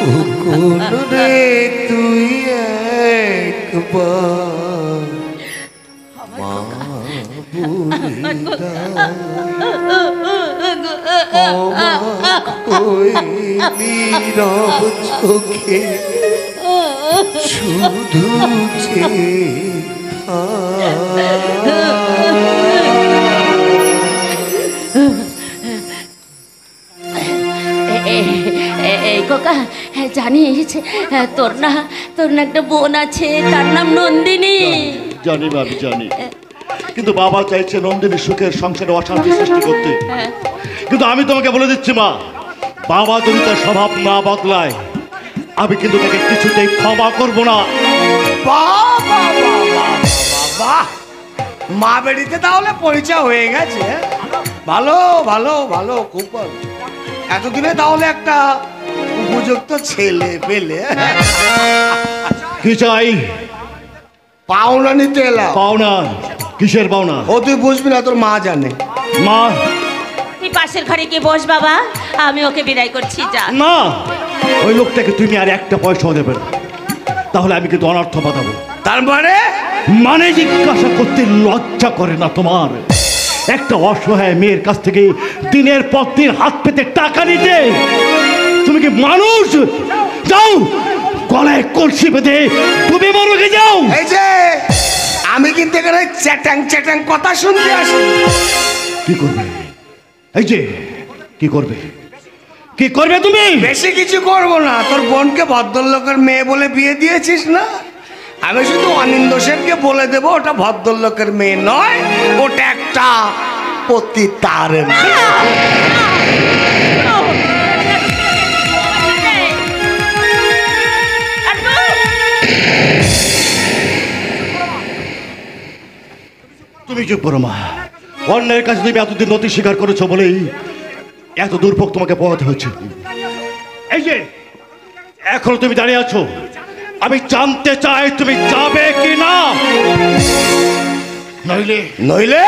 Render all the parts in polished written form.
কোন রে তুই একবার মা নীরব চোখে শুধু খোকা জানিস তোর না একটা বোন আছে, তার নাম নন্দিনী। জানি ভাবি জানি, কিন্তু বাবা চাইছে নন্দিনীর সুখের সংসারে অশান্তি সৃষ্টি করতে। কিন্তু আমি তোমাকে বলে দিচ্ছি মা, বাবা যদি তার স্বভাব না বদলায় আমি কিন্তু তাকে কিছুতেই ক্ষমা করবো না। মা বেড়িতে তাহলে পরিচয় হয়ে গেছে। ভালো ভালো ভালো, খুব ভালো। এতদিনে তাহলে একটা উপযুক্ত ছেলে পেলে। কি চাই? পাওনা নিতে এলাম। পাওনা? কিসের পাওনা? ও তুই বুঝবি না, তোর মা জানে। মা তুই পাশের ঘরে গিয়ে বস বাবা, আমি ওকে বিদায় করছি। যা না, ওই লোকটাকে তুমি আর একটা পয়সাও দেবে না, তাহলে আমি কিন্তু অনর্থ পাঠাবো। তার মানে জিজ্ঞাসা করতে লজ্জা করে না তোমার? একটা অসহায় মেয়ের কাছ থেকে দিনের পর দিন হাত পেতে টাকা নিতে তুমি কি মানুষ? যাও গলায় কলসি বেঁধে তুমি মরকে যাও। এই যে আমি কিন্তু এখানে চ্যাটাং চ্যাটাং কথা শুনতে আসি। কি করবে? এই যে কি করবে? কি করবে তুমি? বেশি কিছু করবো না। তোর বোনকে ভদ্রলোকের মেয়ে বলে বিয়ে দিয়েছিস না, আমি শুধু অনিন্দ সেনকে বলে দেবো ওটা ভদ্রলোকের মেয়ে নয়, ওটা একটা পতিতার মেয়ে। তুমি চুপ করো মা। অন্যের কাছে তুমি এতদিন নতি স্বীকার করেছো বলেই এত দুর্ভোগ তোমাকে পোহাতে হচ্ছে। এই যে এখনো তুমি দাঁড়িয়ে আছো, আমি জানতে চাই তুমি যাবে কি না। নইলে নইলে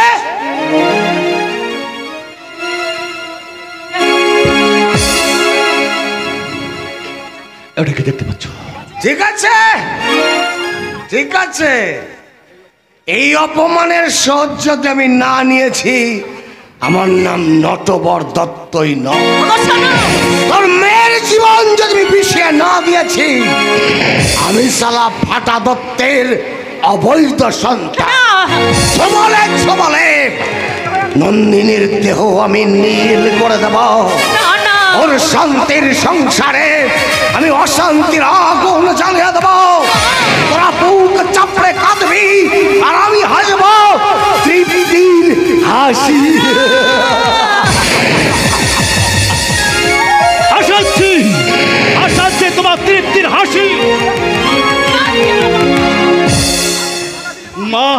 এটা কি দেখতে পাচ্ছ? ঠিক আছে ঠিক আছে, এই অপমানের সহ্য যদি আমি না নিয়েছি, আমার নাম নটবর দত্তই নয়। তোর মেয়ের জীবন যদি আমি বিষিয়ে না দিয়েছি, আমি সালা ফাটা দত্তের অবৈধ সন্তান। সবলে সবলে নন্দিনীর দেহ আমি নীল করে দেব। ওর শান্তির সংসারে আমি অশান্তির আগুন জ্বালিয়ে দেব। তোরা বুক চাপড়ে কাঁদবি আর আমি হাসব তৃপ্তির হাসি। হাসাচ্ছি হাসাচ্ছে তোমার তৃপ্তির হাসি। মা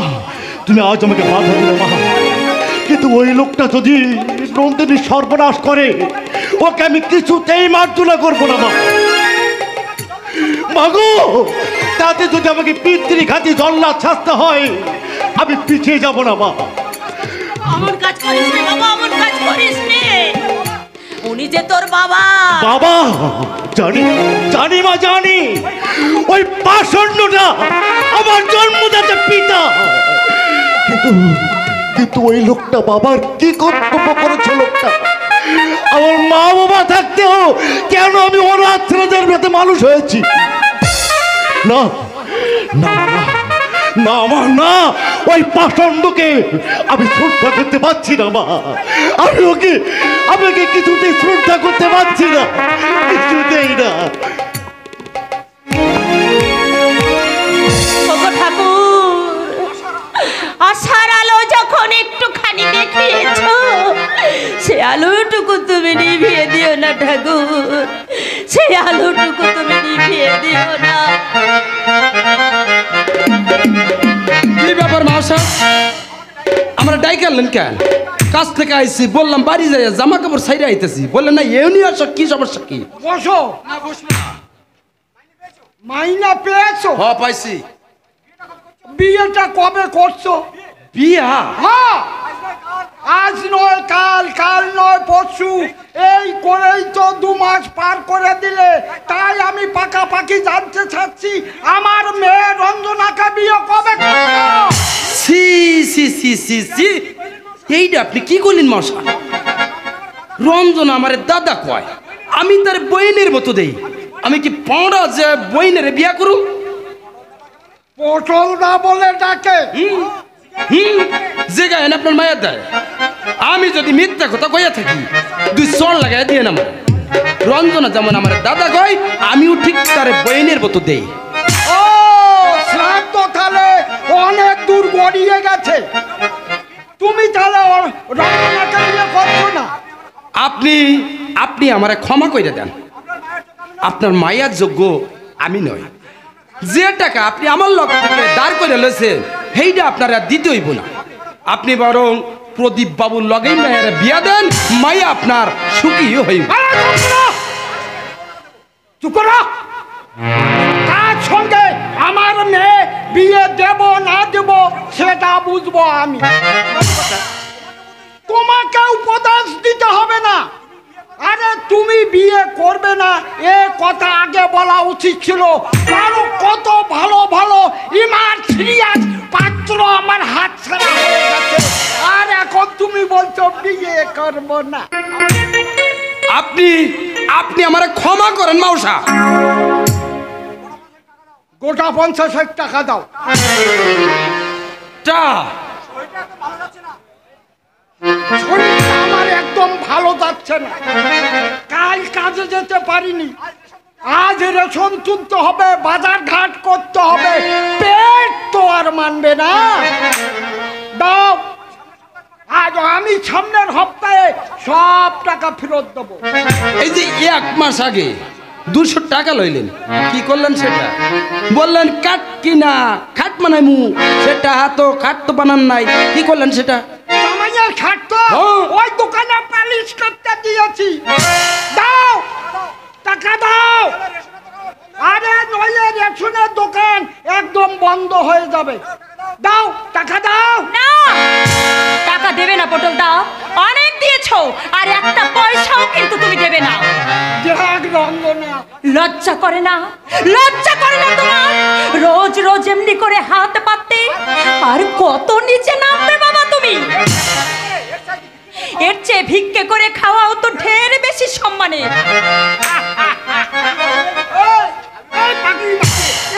তুমি আজ আমাকে বাধা দিলে মা, কিন্তু ওই লোকটা যদি নন্দিনীর সর্বনাশ করে ওকে আমি কিছুতেই মার্জনা করবো না মা। মাগো, তাতে যদি আমাকে পিতৃঘাতী জল্লাদ ছাড়তে হয় আমি পিছিয়ে যাব না মা। অমন কাজ করিস নে বাবা, অমন কাজ করিস নে। উনি যে তোর বাবা। বাবা? জানি জানি মা জানি, ওই পাষণ্ডটা আমার জন্মদাতা পিতা। কিন্তু ওই লোকটা বাবার কি কর্তব্য করেছে? লোকটা আমার মা বাবা থাকতেও কেন আমি অনাথ ছেলেদের মধ্যে মানুষ হয়েছি? না না না আমার না, ওই পাষণ্ডকে আমি শ্রদ্ধা করতে পারছি না মা। আমি ওকে কিছুতেই শ্রদ্ধা করতে পারছি না, কিছুতেই না। আশার আলো যখন একটুখানি দেখিয়েছ, সে আলোটুকু তুমি নিভিয়ে দিও না ঠাকুর, সে আলোটুকু তুমি নিভিয়ে দিও না। কি ব্যাপার মাসা, আমরা ডাইকারলেন কেন? কাজ থেকে আইছি, বললাম বাড়ি যাই জামা কাপড় সাইডে আইতেছি, বললেন না এমনি আসো, কি সমস্যা কি? বসো না, বসবে না। মাইনা পেয়েছো? হ্যাঁ পাইছি। বিয়েটা কবে করছো? বিয়া? হ্যাঁ, আজ নয় কাল, কাল নয় পরশু, এই করেই তো 2 মাস পার করে দিলে। তাই আমি আমার মেয়ে রঞ্জনাকে বিয়ে কবে করছো? সি সি সি সি সি এইটা আপনি কি করলেন মশা? রঞ্জন আমার দাদা কয়, আমি তার বইনের মতো দেই। আমি কি পড়া যে বইনের বিয়া করু? পটলদা বলে ডাকে। যে গায়েন আপনার মায়ের দেয়। আমি যদি মিথ্যা কথা কইয়া থাকি, দুই চড় লাগাই দিয়ে না আমার। রঞ্জনা যেমন আমার দাদা কয়, আমিও ঠিক তার বইনের মতো দেই। ও শ্রাদ্ধ তাহলে অনেক দূর গড়িয়ে গেছে। তুমি তাহলে রঞ্জনাকে বিয়ে করছো না? আপনি আপনি আমারে ক্ষমা কইরা দেন। আপনার মায়ার যোগ্য আমি নই। যে টাকা আপনি আমার লগ থেকে দাঁড় করে লইছেন, সেইটা আপনার আর দিতে হইব না। আপনি বরং প্রদীপ বাবুর লগেই মায়ের বিয়া দেন, মায়া আপনার সুখী হইব। আরে চুপ করো! চুপ করো! তার সঙ্গে আমার মেয়ে বিয়ে দেব না দেব সেটা বুঝবো আমি। তোমাকে উপদেশ দিতে হবে না। আরে তুমি বিয়ে করবে না এ কথা আগে বলা উচিত ছিল। কারো কত ভালো ভালো ইমার্সিয়াস পাত্র আমার হাত ছাড়া হয়ে গেছে, আর এখন তুমি বলছো বিয়ে করবো না। আপনি আপনি আমারে ক্ষমা করেন মাউসা। গোটা 50,000 টাকা দাও। টা শরীরটা আমার একদম ভালো যাচ্ছে না, কাল কাজে যেতে পারিনি। আজ রেশন তুলতে হবে, বাজার ঘাট করতে হবে, পেট তো আর মানবে না। দাও, আজ আমি সামনের সপ্তাহে সব টাকা ফেরত দেবো। এই যে 1 মাস আগে 200 টাকা লইলেন, কি করলেন সেটা? বললেন কাঠ কিনা খাট বানাইমু, সেটা তো খাট তো বানান নাই, কি করলেন সেটা? জামাইয়ের খাট তো হ্যাঁ। ওই দোকানে পালিশ করতে দিয়েছি। দাও, টাকা দাও। আরে নইলে রেশনের দোকান একদম বন্ধ হয়ে যাবে। দাও, টাকা দাও। না, টাকা দেবে না পটল দা। অনেক দিয়েছো, আর একটা পয়সাও কিন্তু তুমি দেবে না। দেখ রঞ্জনা, লজ্জা করে না? লজ্জা করে না তোমার? রোজ রোজ এমনি করে হাত পাততে, আর কত নিচে নামবে বাবা তুমি? এর চেয়ে ভিক্ষে করে খাওয়াও তো ঢের বেশি সম্মানের।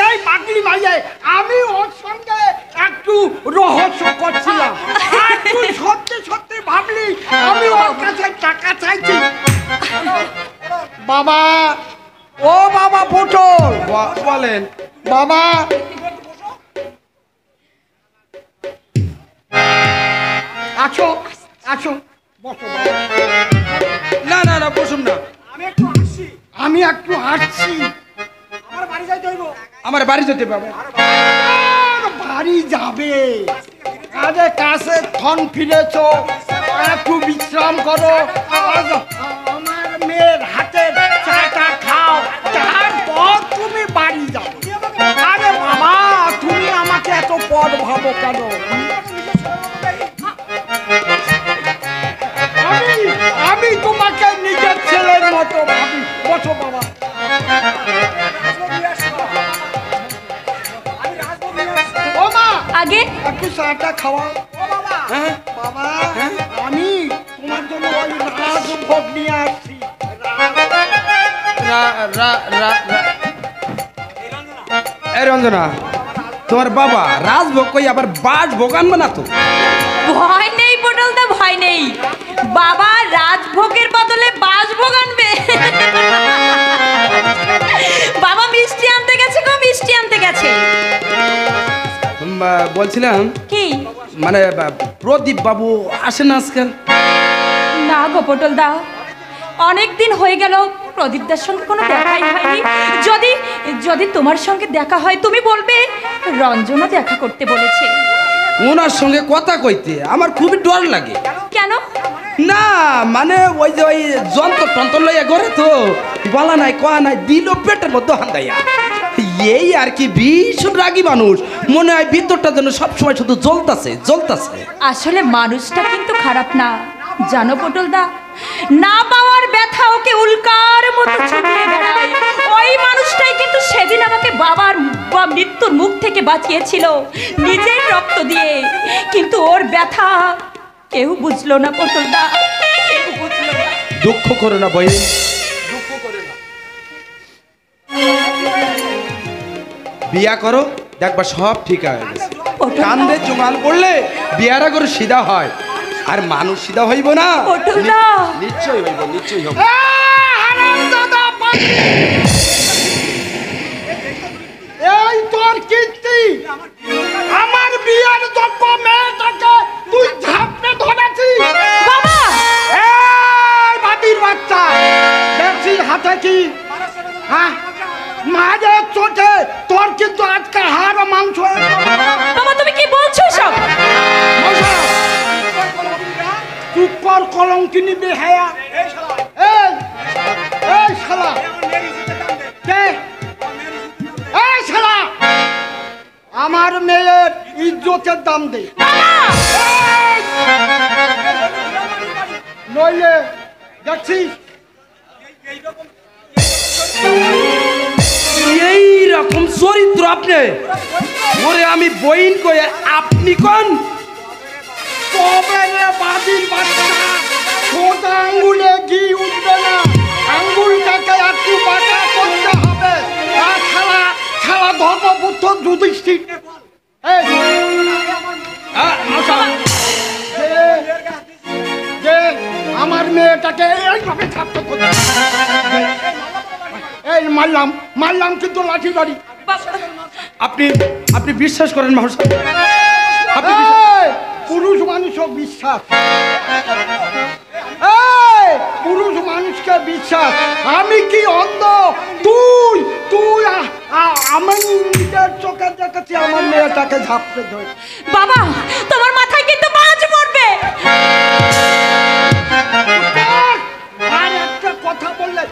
এই পাগলি ভাইয়ে, আমি ওর সঙ্গে একটু রহস্য করছিলাম, আর তুই সত্যি সত্যি ভাবলি আমি ওর কাছে টাকা চাইছি। বাবা, ও বাবা পটল, বলেন। বাবা আসো, আসো, বসো বাবা। না না না, বসুন না। আমি একটু হাঁটছি। আমার বাড়ি যেতে পারবে? আর বাড়ি যাবে, আরে কাছে থন ফিরেছো, একটু বিশ্রাম করো। আজ আমার মেয়ের হাতের চাটা খাও, তারপর তুমি বাড়ি যাও। আরে বাবা, তুমি আমাকে এত পর ভাবো কেন? আমি তোমাকে নিজের ছেলের মতো ভাবি। বসো বাবা। ও মা, আগে একটু চাটা খাওয়া। হ্যাঁ বাবা, আমি তোমার জন্য ওই রাজভোগ নিয়ে আসছি। এই রঞ্জনা, তোমার বাবা রাজভোগ কই আবার বাসভোগ আনবে না তো? ভয় নেই পটল দা, ভয় নেই। বাবা রাজভোগের বদলে বাসভোগ আনবে। বাবা মিষ্টি আনতে গেছে গো, মিষ্টি আনতে গেছে। বলছিলাম কি? মানে প্রদীপ বাবু আসে না আজকাল? না গো পটল দা, অনেক দিন হয়ে গেল প্রদীপদার সঙ্গে কোনো দেখাই হয়নি। যদি যদি তোমার সঙ্গে দেখা হয়, তুমি বলবে রঞ্জনা দেখা করতে বলেছে। ওনার সঙ্গে কথা কইতে আমার খুবই ডর লাগে। কেন? না মানে ওই যে ওই যন্ত্র টন্ত্র লইয়া ঘরে তো বলা নাই কয়া নাই, দিল পেটের মধ্যে হান্দাইয়া। এই আর কি, ভীষণ রাগী মানুষ, মনে হয় ভিতরটা যেন সবসময় শুধু জ্বলতাছে জ্বলতাছে। আসলে মানুষটা কিন্তু খারাপ না, জানো পটল দা। না পাওয়ার ব্যথা ওকে উল্কার মতো ছুটিয়ে বেড়ায়। ওই মানুষটাই কিন্তু সেদিন আমাকে বাবার বাঁচিয়েছিল নিজের রক্ত দিয়ে, কিন্তু ওর ব্যথা কেউ বুঝলো না পটলদা, কেউ বুঝলো না। দুঃখ করো না বই, দুঃখ করো না। বিয়া করো, দেখবা সব ঠিক হয়ে গেছে। পটলদা, কান্দে জমাল পড়লে বিয়ারা করে সিধা হয়, আর মানুষ সিধা হইব না? পটলদা, নিশ্চয়ই হইব, নিশ্চয়ই হইব। এই তোর কীর্তি, আমার বিয়ের যোগ্য মেয়েটাকে তুই ঝাপটে ধরেছিস। বাবা, এই বাটির বাচ্চা, দেখছিস হাতে কি? হ্যাঁ, মায়ের চোখে তোর কিন্তু আজকে হাড় ও মাংস হয়ে গেল। বাবা তুমি কি বলছো সব? মশা, চুপ কর কলঙ্কিনী বেহায়া। এই এই শালা কে? এই শালা আমার মেয়ের ইজ্জতের দাম দে, নইলে দেখছিস এই রকম চরিত্র আপনি, ওরে আমি বইন কয়ে আপনি কোন? তবে রে বাদির বাচ্চা, সোজা আঙ্গুলে ঘি উঠবে না, আঙ্গুলটাকে একটু বাঁকা করতে হবে। আর শালা শালা ধর্মপুত্র যুধিষ্ঠির, এই যে আমার মেয়েটাকে এইভাবে ছাত্র করতে, এই মারলাম মারলাম কিন্তু লাঠি বাড়ি। আপনি আপনি বিশ্বাস করেন মহাশয়? আপনি পুরুষ মানুষও বিশ্বাস, পুরুষ মানুষকে বিশ্বাস। আমি কি অন্ধ? তুই তুই আমি নিজের চোখে দেখেছি আমার মেয়েটাকে ঝাপতে ধরে। বাবা তোমার মাথায় কিন্তু বাজ পড়বে। আর একটা কথা বললে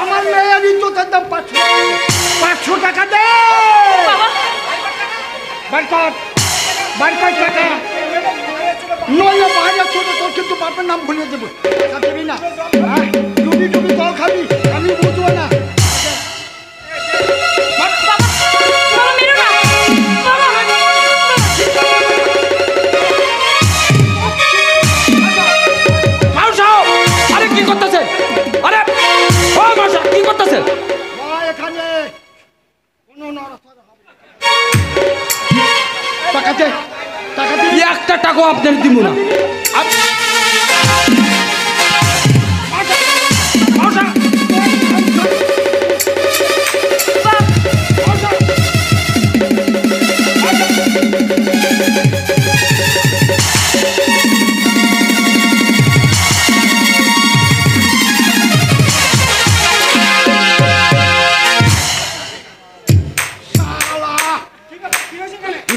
আমার মেয়ের ইজ্জতের দাম 500 টাকা দে। বারকর টাকা নইলে বাইরে ছোটো তোর কিন্তু বাপের নাম ভুলিয়ে দেবো। খাবি না? ডুবি ডুবি তোর খাবি, আমি বুঝবো না। আরে কি করতেছে? আরে ও মশা কি করতেছে? এখানে কোনো নড়াচড়া হবে না। টাকা দে, টাকা দে। একটা টাকা আপনার দিব না।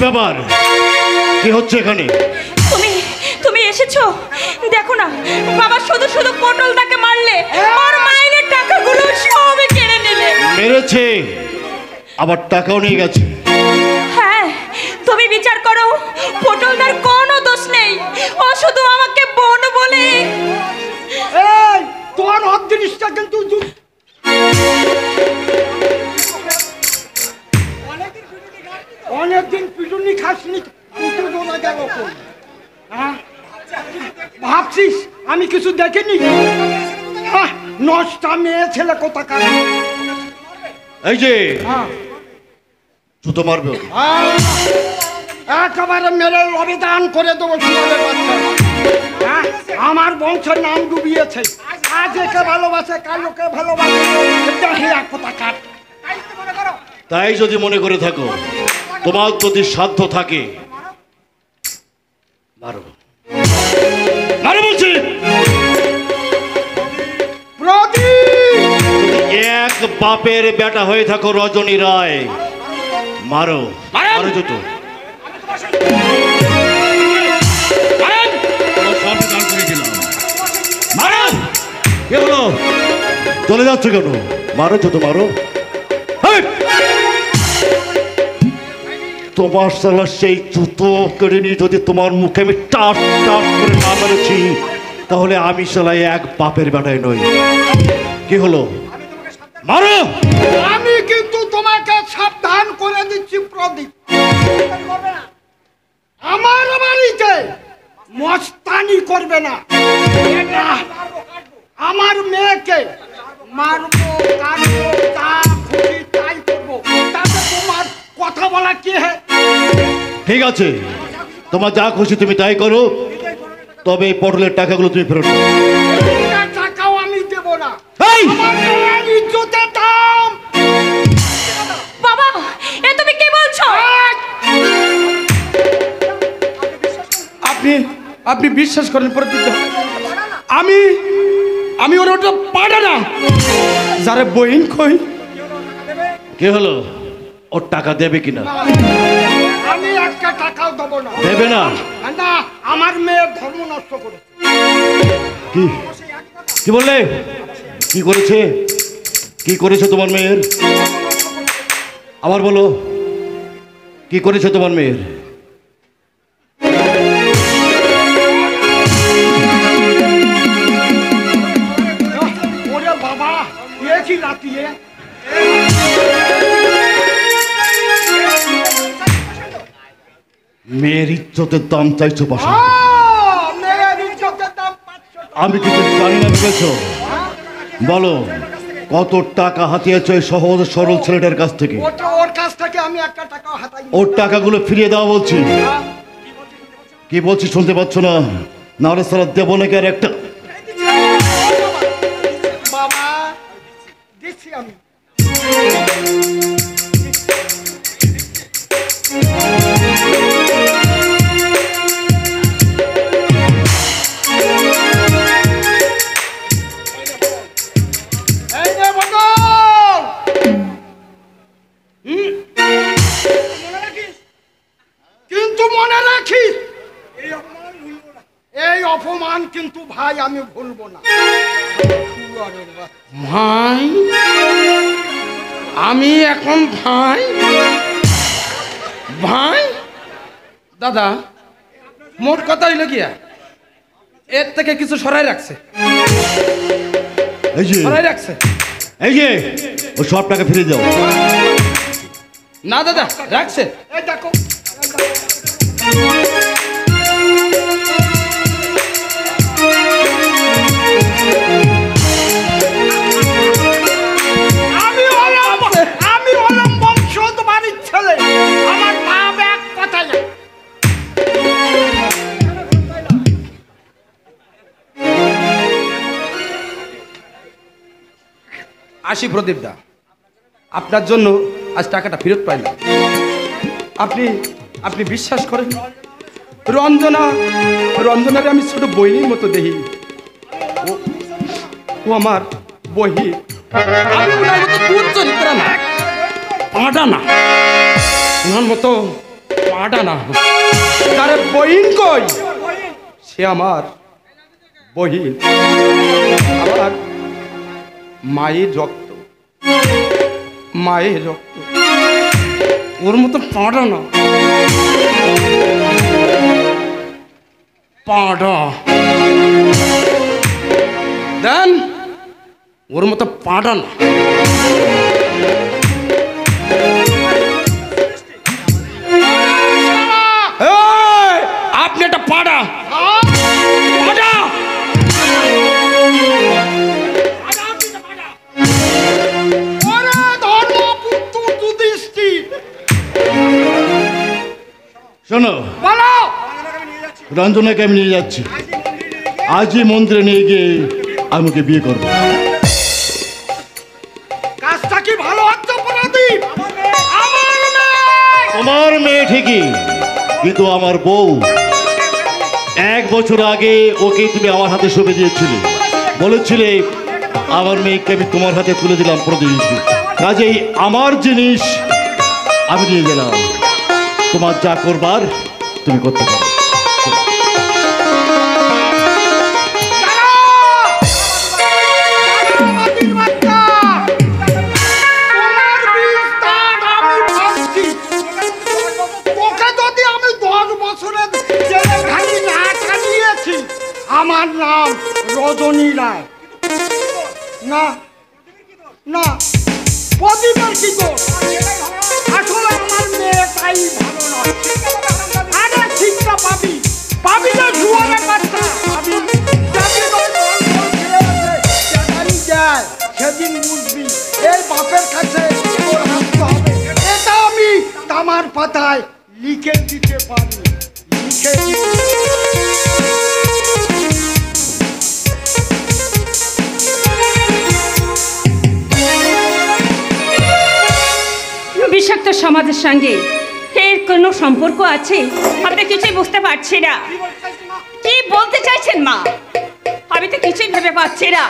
ব্যাপার কি হচ্ছে এখানে? তুমি এসেছো, দেখো না বাবা শুধু শুধু পটলদাকে মারলে, ওর মাইনের টাকাগুলো সবই কেড়ে নিলে। মেরেছে আবার টাকাও নিয়ে গেছে। হ্যাঁ তুমি বিচার করো, পটলদার কোনো দোষ নেই, ও শুধু আমাকে বোন বলে। এই তোর অদৃষ্টটা কিন্তু অনেকদিন পিটুনি খাসনি, গেল ভাবছিস আমি কিছু দেখিনি? নষ্টা মেয়ে ছেলে কোথাকার। এই যে জুতো মারবে, একেবারে মেরে অবিধান করে দেবো। আমার বংশের নাম ডুবিয়েছে, আজ একে ভালোবাসে কাল ওকে ভালোবাসে কোথাকার। তাই যদি মনে করে থাকো, তোমার যদি সাধ্য থাকে মারো, মারো বলছি। এক বাপের বেটা হয়ে থাকো রজনী রায়, মারো মারো জুতো। কে হলো? চলে যাচ্ছে কেন? মারো জুতো মারো। তোমার সালা সেই জুতো করে নিয়ে যদি তোমার মুখে আমি টাস টাস করে না মেরেছি, তাহলে আমি সালাই এক বাপের বেটায় নই। কি হলো? মারো। আমি কিন্তু তোমাকে সাবধান করে দিচ্ছি প্রদীপ, আমার বাড়িতে মস্তানি করবে না। এটা আমার মেয়েকে মারবো, কাটবো, যা খুশি তাই করবো, তাতে তোমার কথা বলা কি হে? ঠিক আছে, তোমার যা খুশি তুমি তাই করো, তবে এই পটলের টাকাগুলো তুমি ফেরত দাও। একটা টাকাও আমি দেবো না। এই! আমার মেয়ের ইজ্জতের দাম। বাবা, এ তুমি কি বলছো? আপনি আপনি বিশ্বাস করেন প্রদীপ দা, আমি ওর ওটা পাড়া না, যারে বইন কই। কি হলো, ওর টাকা দেবে কিনা? আমি একটা টাকাও দেবো না। দেবে না? না, আমার মেয়ের ধর্ম নষ্ট করে। কি কি বললে? কি করেছে? কি করেছে তোমার মেয়ের? আবার বলো, কি করেছে তোমার মেয়ের? ওরে বাবা, এ কি রাতিয়ে? মেয়ের ইজ্জতের দাম চাইছো পাশা? মেয়ের ইজ্জতের দাম 500 টাকা। আমি কিছু জানি না ভেবেছো? বলো, কত টাকা হাতিয়েছো এই সহজ সরল ছেলেটার কাছ থেকে? ওটা ওর কাছ থেকে আমি একটা টাকাও হাতাই। ওর টাকাগুলো ফিরিয়ে দাও বলছি। কি বলছি শুনতে পাচ্ছ না? নাহলে সারা দেবো নাকি আর একটা? বাবা, দিচ্ছি আমি। এই নে বদল। কিন্তু মনে রাখিস, এই অপমান কিন্তু ভাই আমি ভুলবো না। ভাই, আমি এখন ভাই ভাই দাদা, মোট কথা হইল কি, এর থেকে কিছু সরাই রাখছে, এই যে সরাই রাখছে। এই যে ও সব টাকা ফিরিয়ে দাও। না দাদা, রাখছে। এই দেখো, আমি হলাম বংশত বাড়ির ছেলে, আমার বাপ এক কথা যায়। আসি প্রদীপ দা, আপনার জন্য আজ টাকাটা ফেরত পাইলাম। আপনি বিশ্বাস করেন, রঞ্জনারে আমি ছোট বইয়ের মতো দেখি। ও আমার বহি, আমি ওনার মতো দুধ চরিত্র না, পাঁটা না, ওনার মতো পাঁটা না। তারে বহিন কই, সে আমার বহিন, আমার মায়ের রক্ত, মায়ের রক্ত, ওর মতো পাঁটা না, পাঁটা দেন, ওর মতো পাঁটা না। এই, আপনি একটা পাঁটা, পাঁটা। ওরে ধর্মপুত্র যুধিষ্ঠির, শোনো, বলো। রঞ্জনাকে আমি নিয়ে যাচ্ছি, আজই মন্দিরে নিয়ে গিয়ে আমি ওকে বিয়ে করবো। কাজটা কি ভালো হচ্ছে প্রদীপ? আমার মেয়ে। তোমার মেয়ে ঠিকই, কিন্তু আমার বউ। 1 বছর আগে ওকে তুমি আমার হাতে সঁপে দিয়েছিলে, বলেছিলে আমার মেয়েকে আমি তোমার হাতে তুলে দিলাম প্রদীপ, কাজেই আমার জিনিস আমি নিয়ে গেলাম। তোমার যা করবার তুমি করতে পারো। আমার নাম রজনী রায়। না না, প্রদীপের কি দোষ? আসলে আমার মেয়েটাই ভালো নয়। আরে শিক্ষা পাবি, পাবি না জুয়ারের বাচ্চা, পাবি। যেদিন ওই বল বল খেলে আছে, যেখানে যায়, সেদিন বুঝবি এই বাপের কাছে তোর হাসতে হবে। এটা আমি তামার পাতায় লিখে দিতে পারি, লিখে দিতে। বিষাক্ত সমাজের সঙ্গে এর কোনো সম্পর্ক আছে? আপনি কিছুই বুঝতে পারছি না। কি বলতে চাইছেন মা? আমি তো কিছুই ভেবে পাচ্ছি না।